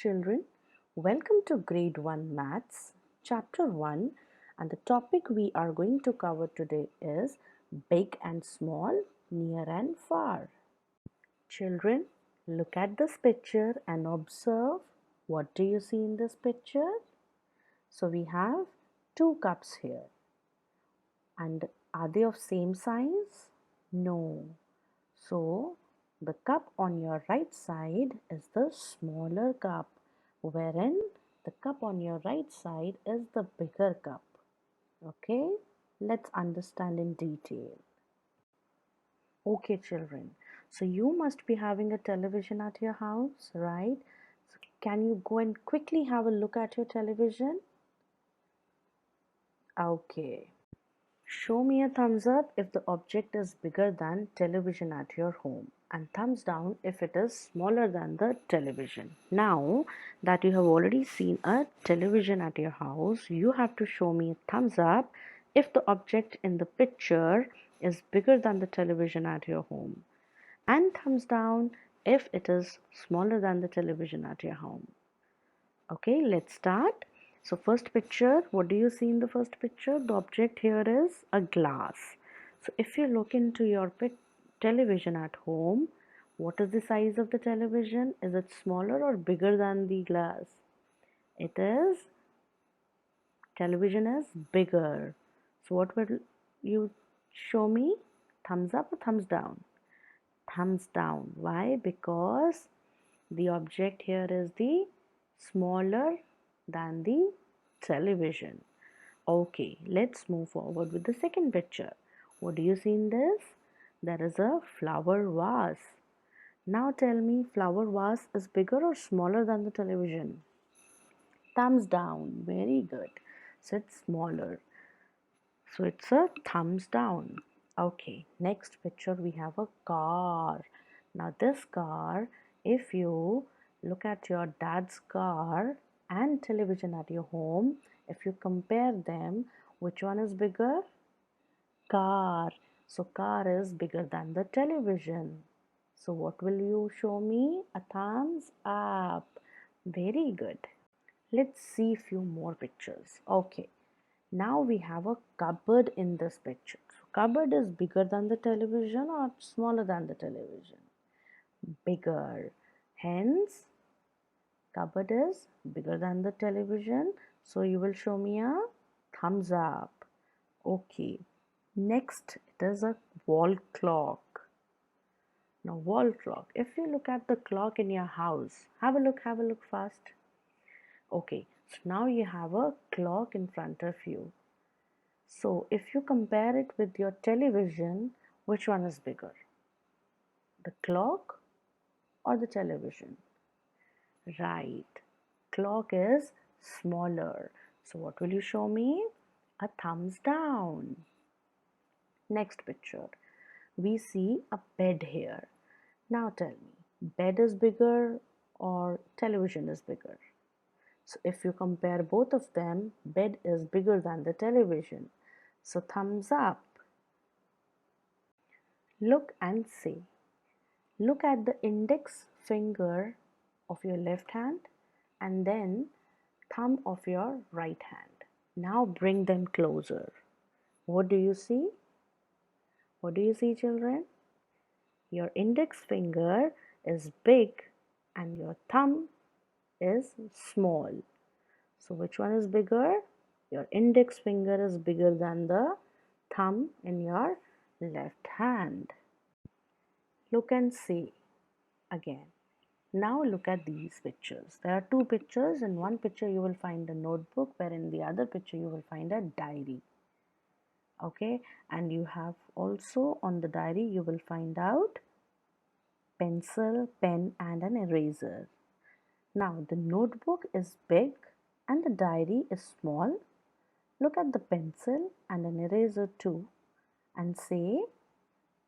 children, welcome to Grade 1 Maths, Chapter 1, and the topic we are going to cover today is big and small, near and far. Children, look at this picture and observe. What do you see in this picture? So we have two cups here. And are they of same size? No. So the cup on your right side is the smaller cup, wherein the cup on your right side is the bigger cup. Okay, let's understand in detail. Okay, children, so you must be having a television at your house, right? So can you go and quickly have a look at your television? Okay. Show me a thumbs up if the object is bigger than television at your home, and thumbs down if it is smaller than the television. Now that you have already seen a television at your house, you have to show me a thumbs up if the object in the picture is bigger than the television at your home, and thumbs down if it is smaller than the television at your home. Okay, let's start. So first picture, what do you see in the first picture? The object here is a glass. So if you look into your television at home, what is the size of the television? Is it smaller or bigger than the glass? It is, television is bigger. So what will you show me? Thumbs up or thumbs down? Thumbs down. Why? Because the object here is the smaller than the television. Okay, let's move forward with the second picture. What do you see in this? There is a flower vase. Now tell me, flower vase is bigger or smaller than the television? Thumbs down. Very good. So it's smaller. So it's a thumbs down. Okay, next picture we have a car. Now this car, if you look at your dad's car and television at your home, if you compare them, which one is bigger? Car. So car is bigger than the television. So what will you show me? A thumbs up. Very good. Let's see few more pictures. Okay. Now we have a cupboard in this picture. So cupboard is bigger than the television or smaller than the television? Bigger. Hence, cupboard is bigger than the television. So you will show me a thumbs up. Okay. Next, it is a wall clock. Now, wall clock. If you look at the clock in your house, have a look fast. Okay. So now you have a clock in front of you. So if you compare it with your television, which one is bigger? The clock or the television? Right. Clock is smaller. So what will you show me? A thumbs down. Next picture. We see a bed here. Now tell me, bed is bigger or television is bigger? So if you compare both of them, bed is bigger than the television. So thumbs up. Look and say. Look at the index finger of your left hand and then thumb of your right hand. Now bring them closer. What do you see? What do you see, children? Your index finger is big and your thumb is small. So which one is bigger? Your index finger is bigger than the thumb in your left hand. Look and see again. Now look at these pictures. There are two pictures. In one picture you will find a notebook, where in the other picture you will find a diary. Okay, and you have also on the diary you will find out pencil, pen and an eraser. Now the notebook is big and the diary is small. Look at the pencil and an eraser too and say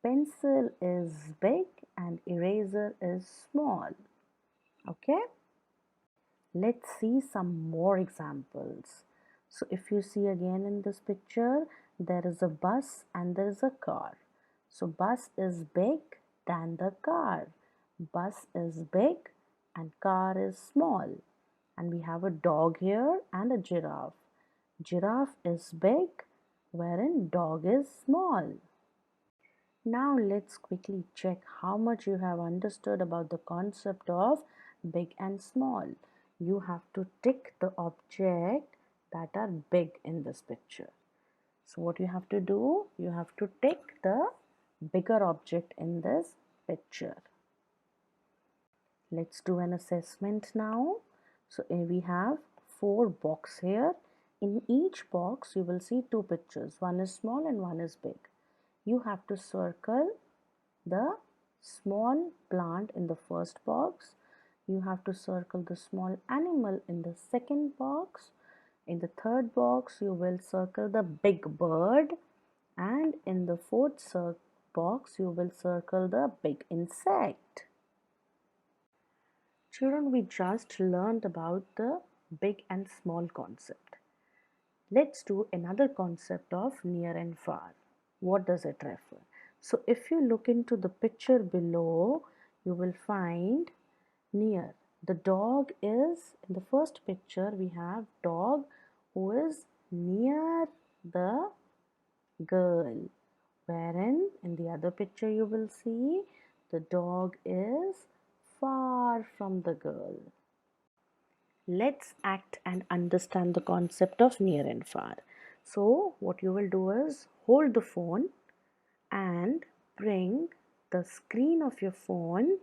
pencil is big and eraser is small. Okay, let's see some more examples. So if you see again in this picture, there is a bus and there is a car. So bus is big than the car. Bus is big and car is small. And we have a dog here and a giraffe. Giraffe is big, wherein dog is small. Now let's quickly check how much you have understood about the concept of big and small. You have to tick the object that are big in this picture. So what you have to do, you have to tick the bigger object in this picture. Let's do an assessment now. So we have 4 boxes here. In each box you will see 2 pictures. One is small and one is big. You have to circle the small plant in the first box. You have to circle the small animal in the second box. In the third box you will circle the big bird, and in the fourth box you will circle the big insect. Children, we just learned about the big and small concept. Let's do another concept of near and far. What does it refer? So if you look into the picture below, you will find near. The dog is, in the first picture we have dog who is near the girl, wherein in the other picture you will see the dog is far from the girl. Let's act and understand the concept of near and far. So what you will do is hold the phone and bring the screen of your phone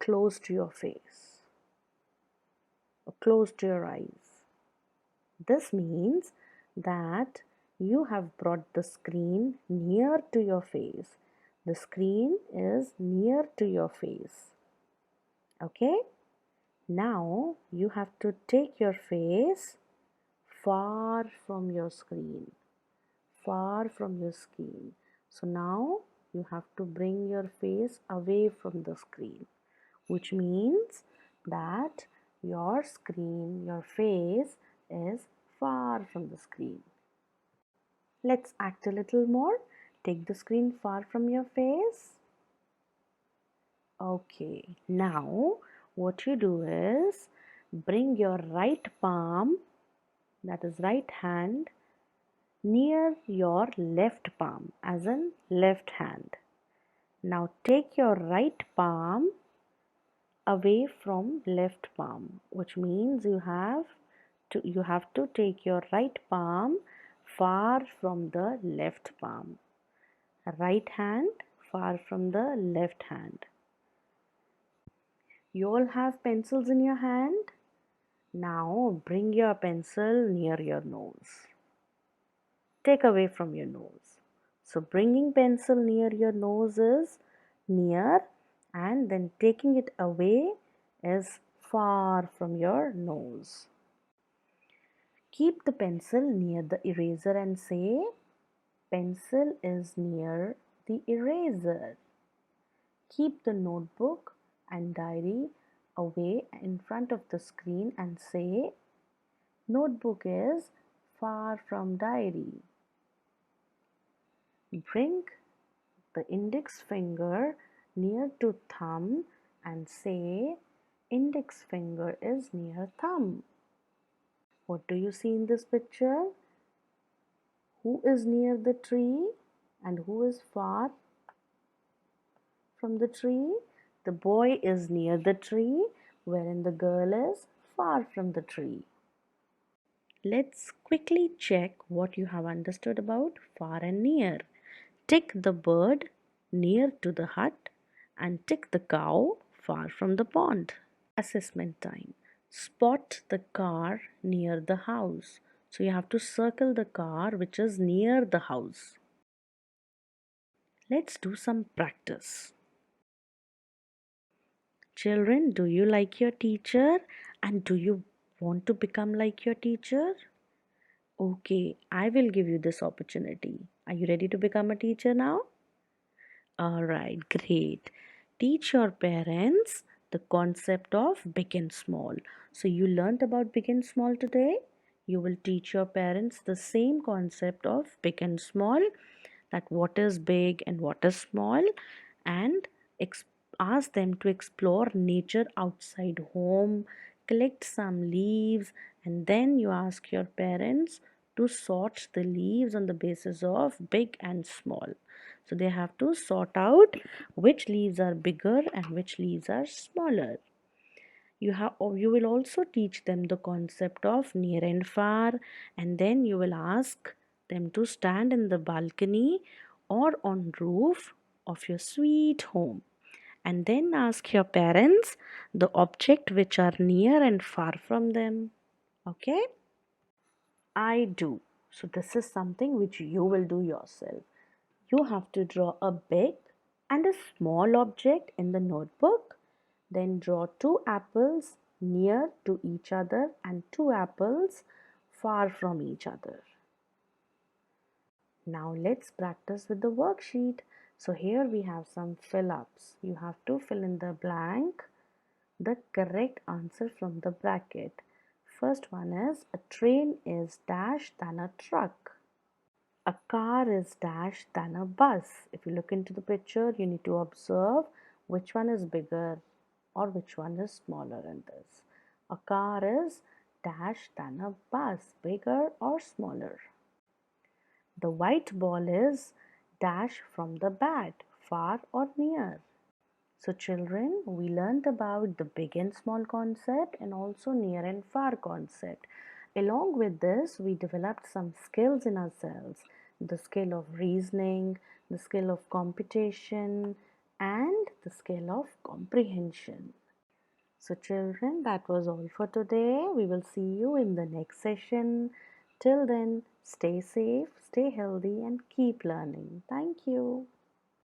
close to your face or close to your eyes. This means that you have brought the screen near to your face. The screen is near to your face. Okay? Now you have to take your face far from your screen. Far from your screen. So now you have to bring your face away from the screen, which means that your screen, your face is far from the screen. Let's act a little more. Take the screen far from your face. Okay, now what you do is bring your right palm, that is right hand, near your left palm, as in left hand. Now take your right palm away from left palm, which means you have to take your right palm far from the left palm. Right hand far from the left hand. You all have pencils in your hand. Now bring your pencil near your nose. Take away from your nose. So bringing pencil near your nose is near, and then taking it away is far from your nose. Keep the pencil near the eraser and say, pencil is near the eraser. Keep the notebook and diary away in front of the screen and say, notebook is far from diary. Bring the index finger near to thumb and say, index finger is near thumb. What do you see in this picture? Who is near the tree and who is far from the tree? The boy is near the tree, wherein the girl is far from the tree. Let's quickly check what you have understood about far and near. Tick the bird near to the hut and tick the cow far from the pond. Assessment time. Spot the car near the house. So you have to circle the car which is near the house. Let's do some practice. Children, do you like your teacher and do you want to become like your teacher? Okay, I will give you this opportunity. Are you ready to become a teacher now? Alright, great. Teach your parents the concept of big and small. So you learned about big and small today. You will teach your parents the same concept of big and small, that what is big and what is small, and ask them to explore nature outside home, collect some leaves, and then you ask your parents to sort the leaves on the basis of big and small. So they have to sort out which leaves are bigger and which leaves are smaller. You will also teach them the concept of near and far, and then you will ask them to stand in the balcony or on roof of your sweet home, and then ask your parents the object which are near and far from them. Okay? I do. So this is something which you will do yourself. You have to draw a big and a small object in the notebook. Then draw two apples near to each other and two apples far from each other. Now let's practice with the worksheet. So here we have some fill-ups. You have to fill in the blank the correct answer from the bracket. First one is a train is dash than a truck. A car is dash than a bus. If you look into the picture, you need to observe which one is bigger or which one is smaller in this. A car is dash than a bus, bigger or smaller. The white ball is dash from the bat, far or near. So children, we learned about the big and small concept and also near and far concept. Along with this, we developed some skills in ourselves. The skill of reasoning, the skill of computation, and the skill of comprehension. So children, that was all for today. We will see you in the next session. Till then, stay safe, stay healthy, and keep learning. Thank you.